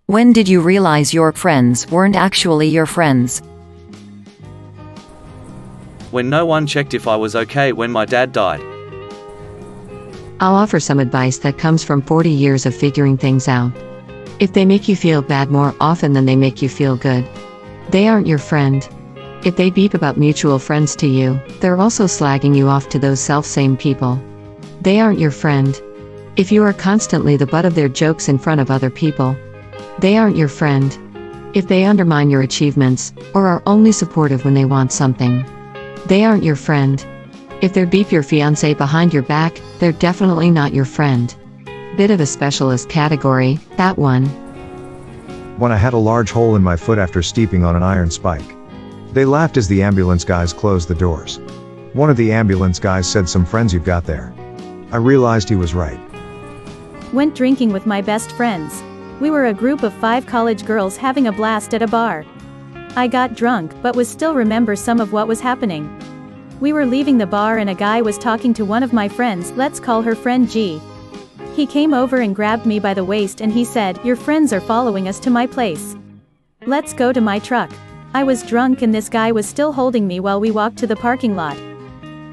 When did you realize your friends weren't actually your friends? When no one checked if I was okay when my dad died. I'll offer some advice that comes from 40 years of figuring things out. If they make you feel bad more often than they make you feel good, they aren't your friend. If they beep about mutual friends to you, they're also slagging you off to those self-same people. They aren't your friend. If you are constantly the butt of their jokes in front of other people, they aren't your friend. If they undermine your achievements, or are only supportive when they want something, they aren't your friend. If they beep your fiancé behind your back, they're definitely not your friend. Bit of a specialist category, that one. When I had a large hole in my foot after stepping on an iron spike. They laughed as the ambulance guys closed the doors. One of the ambulance guys said, "Some friends you've got there." I realized he was right. Went drinking with my best friends. We were a group of 5 college girls having a blast at a bar. I got drunk, but was still remember some of what was happening. We were leaving the bar and a guy was talking to one of my friends, let's call her friend G. He came over and grabbed me by the waist and he said, "Your friends are following us to my place. Let's go to my truck." I was drunk and this guy was still holding me while we walked to the parking lot.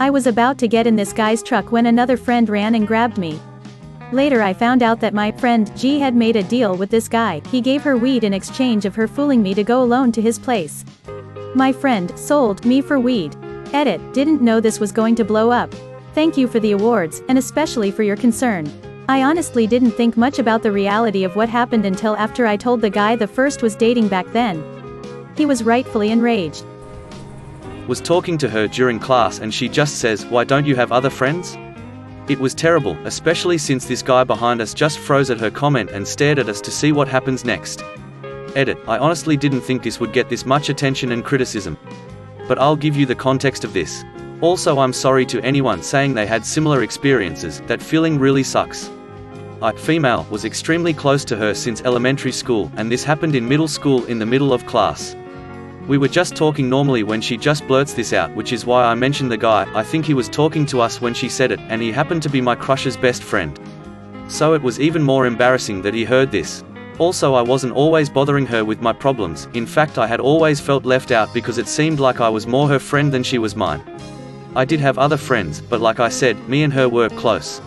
I was about to get in this guy's truck when another friend ran and grabbed me. Later I found out that my friend G had made a deal with this guy. He gave her weed in exchange of her fooling me to go alone to his place. My friend sold me for weed. Edit, didn't know this was going to blow up. Thank you for the awards, and especially for your concern. I honestly didn't think much about the reality of what happened until after I told the guy the first was dating back then. He was rightfully enraged. Was talking to her during class and she just says, "Why don't you have other friends?" It was terrible, especially since this guy behind us just froze at her comment and stared at us to see what happens next. Edit, I honestly didn't think this would get this much attention and criticism. But I'll give you the context of this. Also, I'm sorry to anyone saying they had similar experiences, that feeling really sucks. Female, was extremely close to her since elementary school, and this happened in middle school in the middle of class. We were just talking normally when she just blurts this out, which is why I mentioned the guy. I think he was talking to us when she said it, and he happened to be my crush's best friend. So it was even more embarrassing that he heard this. Also, I wasn't always bothering her with my problems. In fact, I had always felt left out because it seemed like I was more her friend than she was mine. I did have other friends, but like I said, me and her were close.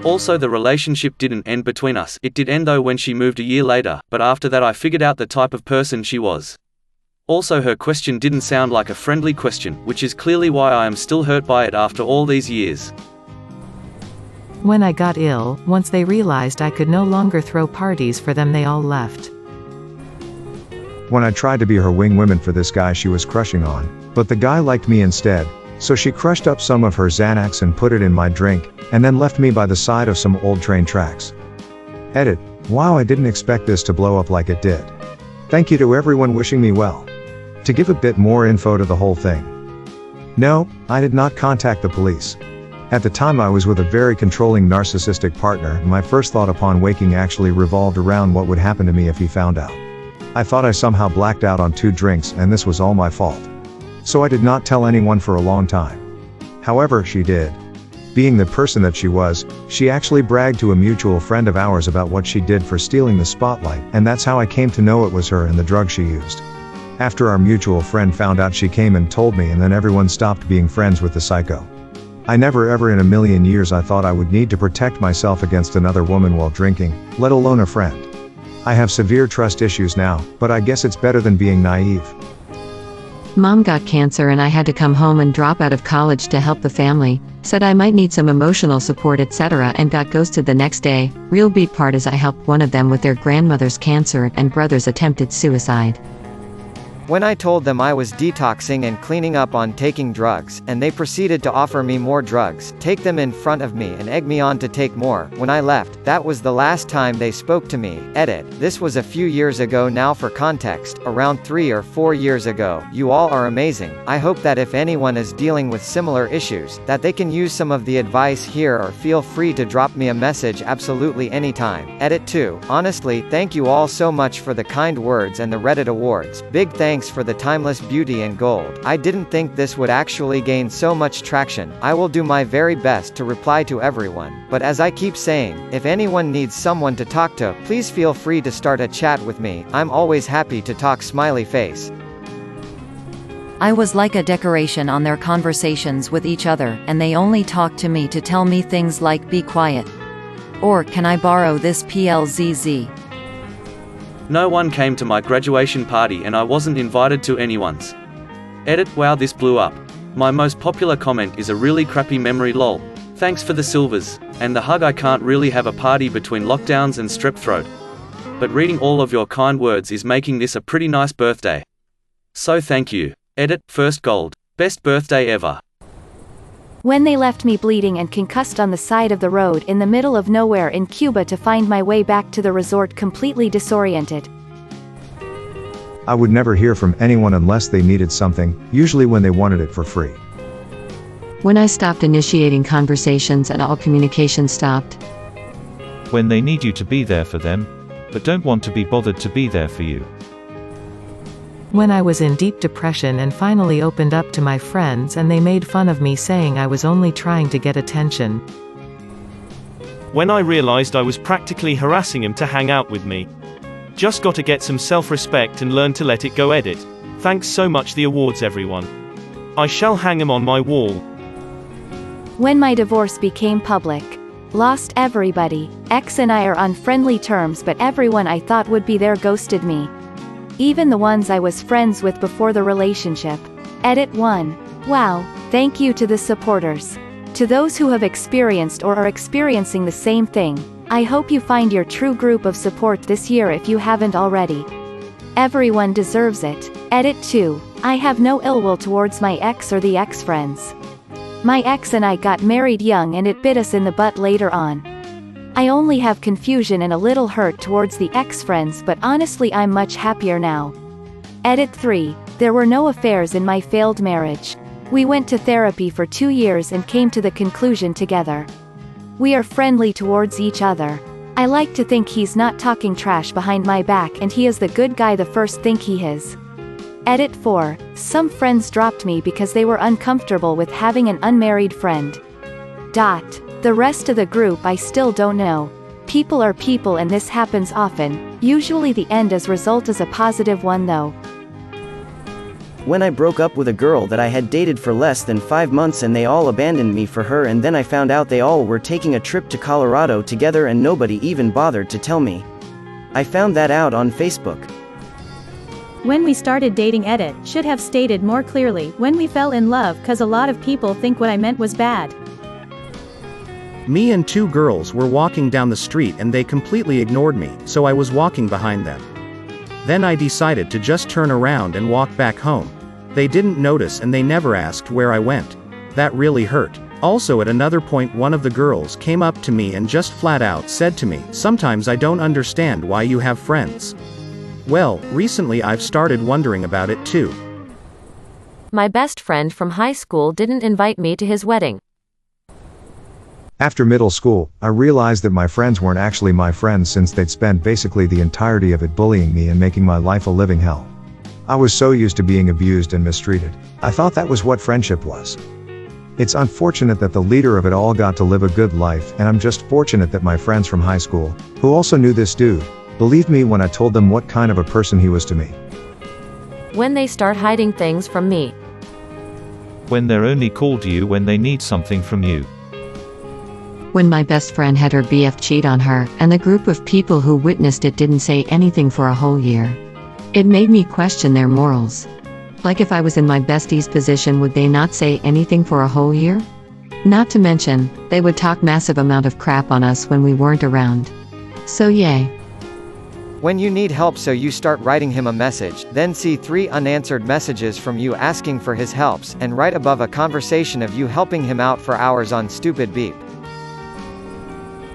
Also, the relationship didn't end between us. It did end though when she moved a year later, but after that I figured out the type of person she was. Also, her question didn't sound like a friendly question, which is clearly why I am still hurt by it after all these years. When I got ill, once they realized I could no longer throw parties for them, they all left. When I tried to be her wing woman for this guy she was crushing on, but the guy liked me instead, so she crushed up some of her Xanax and put it in my drink, and then left me by the side of some old train tracks. Edit, wow, I didn't expect this to blow up like it did. Thank you to everyone wishing me well. To give a bit more info to the whole thing. No, I did not contact the police. At the time I was with a very controlling narcissistic partner, and my first thought upon waking actually revolved around what would happen to me if he found out. I thought I somehow blacked out on 2 drinks and this was all my fault. So I did not tell anyone for a long time. However, she did. Being the person that she was, she actually bragged to a mutual friend of ours about what she did for stealing the spotlight, and that's how I came to know it was her and the drug she used. After our mutual friend found out, she came and told me, and then everyone stopped being friends with the psycho. I never ever in a million years I thought I would need to protect myself against another woman while drinking, let alone a friend. I have severe trust issues now, but I guess it's better than being naive. Mom got cancer and I had to come home and drop out of college to help the family, said I might need some emotional support etc. and got ghosted the next day. Real beat part is I helped one of them with their grandmother's cancer and brother's attempted suicide. When I told them I was detoxing and cleaning up on taking drugs, and they proceeded to offer me more drugs, take them in front of me and egg me on to take more, when I left, that was the last time they spoke to me. Edit, this was a few years ago now. For context, around 3 or 4 years ago. You all are amazing. I hope that if anyone is dealing with similar issues, that they can use some of the advice here, or feel free to drop me a message absolutely anytime. Edit 2, honestly, thank you all so much for the kind words and the Reddit awards. Big thanks thanks for the timeless beauty and gold. I didn't think this would actually gain so much traction. I will do my very best to reply to everyone, but as I keep saying, if anyone needs someone to talk to, please feel free to start a chat with me. I'm always happy to talk. Smiley face. I was like a decoration on their conversations with each other, and they only talked to me to tell me things like be quiet. Or can I borrow this PLZZ? No one came to my graduation party and I wasn't invited to anyone's. Edit. Wow, this blew up. My most popular comment is a really crappy memory lol. Thanks for the silvers. And the hug. I can't really have a party between lockdowns and strep throat. But reading all of your kind words is making this a pretty nice birthday. So thank you. Edit. First gold. Best birthday ever. When they left me bleeding and concussed on the side of the road in the middle of nowhere in Cuba to find my way back to the resort completely disoriented. I would never hear from anyone unless they needed something, usually when they wanted it for free. When I stopped initiating conversations and all communication stopped. When they need you to be there for them, but don't want to be bothered to be there for you. When I was in deep depression and finally opened up to my friends and they made fun of me saying I was only trying to get attention. When I realized I was practically harassing him to hang out with me. Just gotta get some self-respect and learn to let it go. Edit. Thanks so much the awards everyone. I shall hang them on my wall. When my divorce became public. Lost everybody. Ex and I are on friendly terms, but everyone I thought would be there ghosted me. Even the ones I was friends with before the relationship. Edit 1. Wow, thank you to the supporters. To those who have experienced or are experiencing the same thing, I hope you find your true group of support this year if you haven't already. Everyone deserves it. Edit 2. I have no ill will towards my ex or the ex-friends. My ex and I got married young and it bit us in the butt later on. I only have confusion and a little hurt towards the ex-friends, but honestly I'm much happier now. Edit 3. There were no affairs in my failed marriage. We went to therapy for 2 years and came to the conclusion together. We are friendly towards each other. I like to think he's not talking trash behind my back and he is the good guy the first think he is. Edit 4. Some friends dropped me because they were uncomfortable with having an unmarried friend. The rest of the group I still don't know. People are people and this happens often. Usually the end as result is a positive one though. When I broke up with a girl that I had dated for less than 5 months and they all abandoned me for her, and then I found out they all were taking a trip to Colorado together and nobody even bothered to tell me. I found that out on Facebook. When we started dating. Edit should have stated more clearly when we fell in love, cause a lot of people think what I meant was bad. Me and 2 girls were walking down the street and they completely ignored me, so I was walking behind them. Then I decided to just turn around and walk back home. They didn't notice and they never asked where I went. That really hurt. Also at another point one of the girls came up to me and just flat out said to me, "Sometimes I don't understand why you have friends." Well, recently I've started wondering about it too. My best friend from high school didn't invite me to his wedding. After middle school, I realized that my friends weren't actually my friends since they'd spent basically the entirety of it bullying me and making my life a living hell. I was so used to being abused and mistreated. I thought that was what friendship was. It's unfortunate that the leader of it all got to live a good life, and I'm just fortunate that my friends from high school, who also knew this dude, believed me when I told them what kind of a person he was to me. When they start hiding things from me. When they're only called you when they need something from you. When my best friend had her BF cheat on her, and the group of people who witnessed it didn't say anything for a whole year. It made me question their morals. Like if I was in my bestie's position, would they not say anything for a whole year? Not to mention, they would talk massive amount of crap on us when we weren't around. So yay. When you need help, so you start writing him a message, then see 3 unanswered messages from you asking for his helps, and right above a conversation of you helping him out for hours on stupid beep.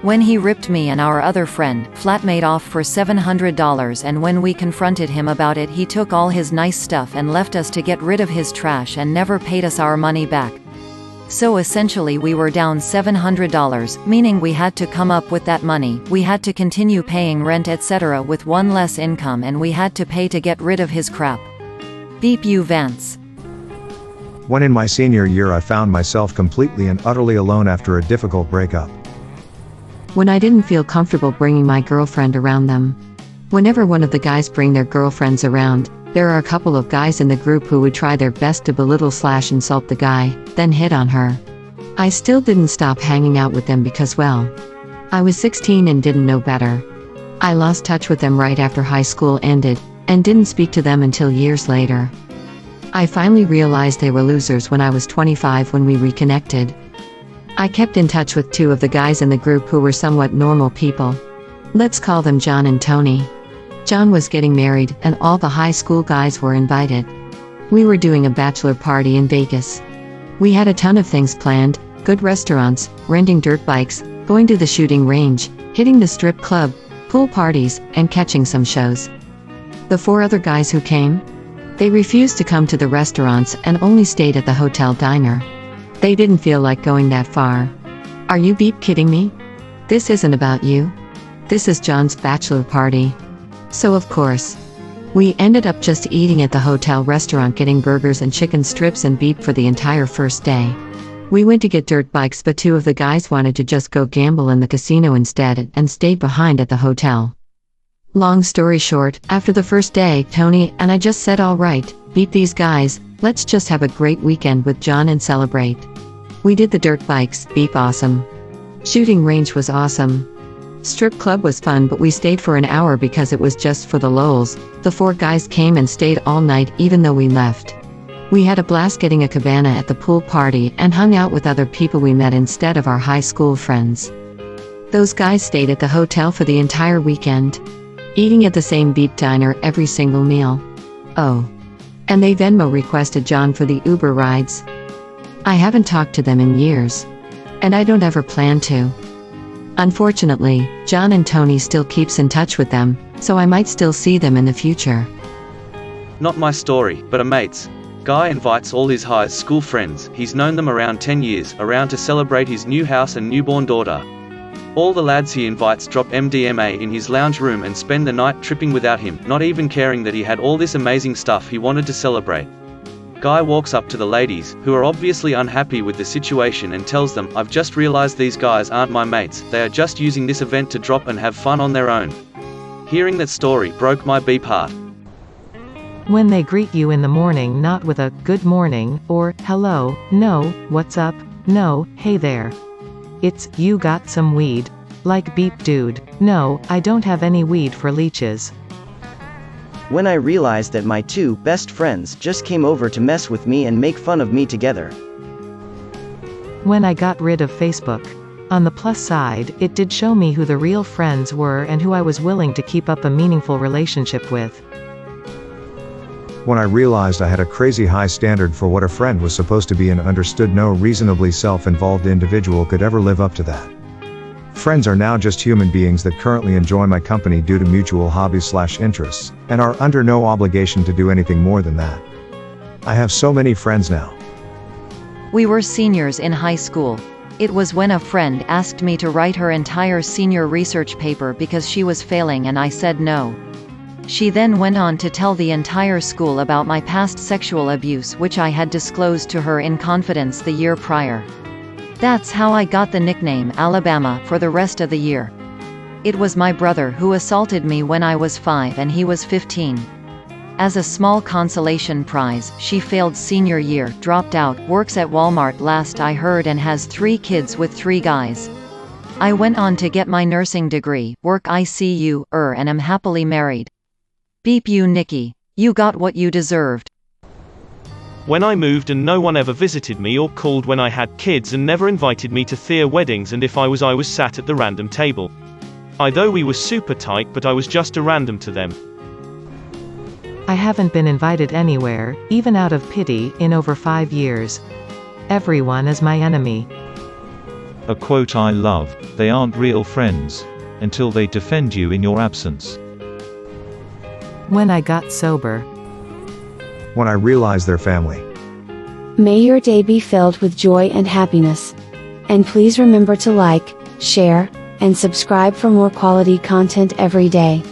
When he ripped me and our other friend, flatmate, off for $700, and when we confronted him about it, he took all his nice stuff and left us to get rid of his trash and never paid us our money back. So essentially we were down $700, meaning we had to come up with that money, we had to continue paying rent etc. with one less income, and we had to pay to get rid of his crap. Beep you Vance. When in my senior year I found myself completely and utterly alone after a difficult breakup. When I didn't feel comfortable bringing my girlfriend around them. Whenever one of the guys bring their girlfriends around, there are a couple of guys in the group who would try their best to belittle/insult the guy, then hit on her. I still didn't stop hanging out with them because, well, I was 16 and didn't know better. I lost touch with them right after high school ended, and didn't speak to them until years later. I finally realized they were losers when I was 25 when we reconnected. I kept in touch with two of the guys in the group who were somewhat normal people. Let's call them John and Tony. John was getting married, and all the high school guys were invited. We were doing a bachelor party in Vegas. We had a ton of things planned, good restaurants, renting dirt bikes, going to the shooting range, hitting the strip club, pool parties, and catching some shows. The 4 other guys who came? They refused to come to the restaurants and only stayed at the hotel diner. They didn't feel like going that far. Are you beep kidding me? This isn't about you. This is John's bachelor party. So of course, we ended up just eating at the hotel restaurant, getting burgers and chicken strips and beep for the entire first day. We went to get dirt bikes, but 2 of the guys wanted to just go gamble in the casino instead and stayed behind at the hotel. Long story short, after the first day, Tony and I just said, all right, beat these guys, let's just have a great weekend with John and celebrate. We did the dirt bikes, beep awesome. Shooting range was awesome. Strip club was fun, but we stayed for an hour because it was just for the lols. The 4 guys came and stayed all night even though we left. We had a blast getting a cabana at the pool party and hung out with other people we met instead of our high school friends. Those guys stayed at the hotel for the entire weekend, eating at the same beep diner every single meal. Oh. And they Venmo requested John for the Uber rides. I haven't talked to them in years. And I don't ever plan to. Unfortunately, John and Tony still keeps in touch with them, so I might still see them in the future. Not my story, but a mate's. Guy invites all his high school friends, he's known them around 10 years, around to celebrate his new house and newborn daughter. All the lads he invites drop MDMA in his lounge room and spend the night tripping without him, not even caring that he had all this amazing stuff he wanted to celebrate. Guy walks up to the ladies, who are obviously unhappy with the situation, and tells them, I've just realized these guys aren't my mates, they are just using this event to drop and have fun on their own. Hearing that story broke my beep heart. When they greet you in the morning not with a good morning, or hello, no, what's up, no, hey there. It's, you got some weed. Like beep dude, no, I don't have any weed for leeches. When I realized that my 2 best friends just came over to mess with me and make fun of me together. When I got rid of Facebook. On the plus side, it did show me who the real friends were and who I was willing to keep up a meaningful relationship with. When I realized I had a crazy high standard for what a friend was supposed to be and understood no reasonably self-involved individual could ever live up to that. Friends are now just human beings that currently enjoy my company due to mutual hobbies/interests, and are under no obligation to do anything more than that. I have so many friends now. We were seniors in high school. It was when a friend asked me to write her entire senior research paper because she was failing and I said no. She then went on to tell the entire school about my past sexual abuse, which I had disclosed to her in confidence the year prior. That's how I got the nickname Alabama for the rest of the year. It was my brother who assaulted me when I was 5 and he was 15. As a small consolation prize, she failed senior year, dropped out, works at Walmart last I heard, and has 3 kids with 3 guys. I went on to get my nursing degree, work ICU, and am happily married. Beep you Nikki. You got what you deserved. When I moved and no one ever visited me or called when I had kids, and never invited me to their weddings, and if I was sat at the random table. Though we were super tight, but I was just a random to them. I haven't been invited anywhere, even out of pity, in over 5 years. Everyone is my enemy. A quote I love, they aren't real friends until they defend you in your absence. When I got sober. When I realized they're family. May your day be filled with joy and happiness. And please remember to like, share, and subscribe for more quality content every day.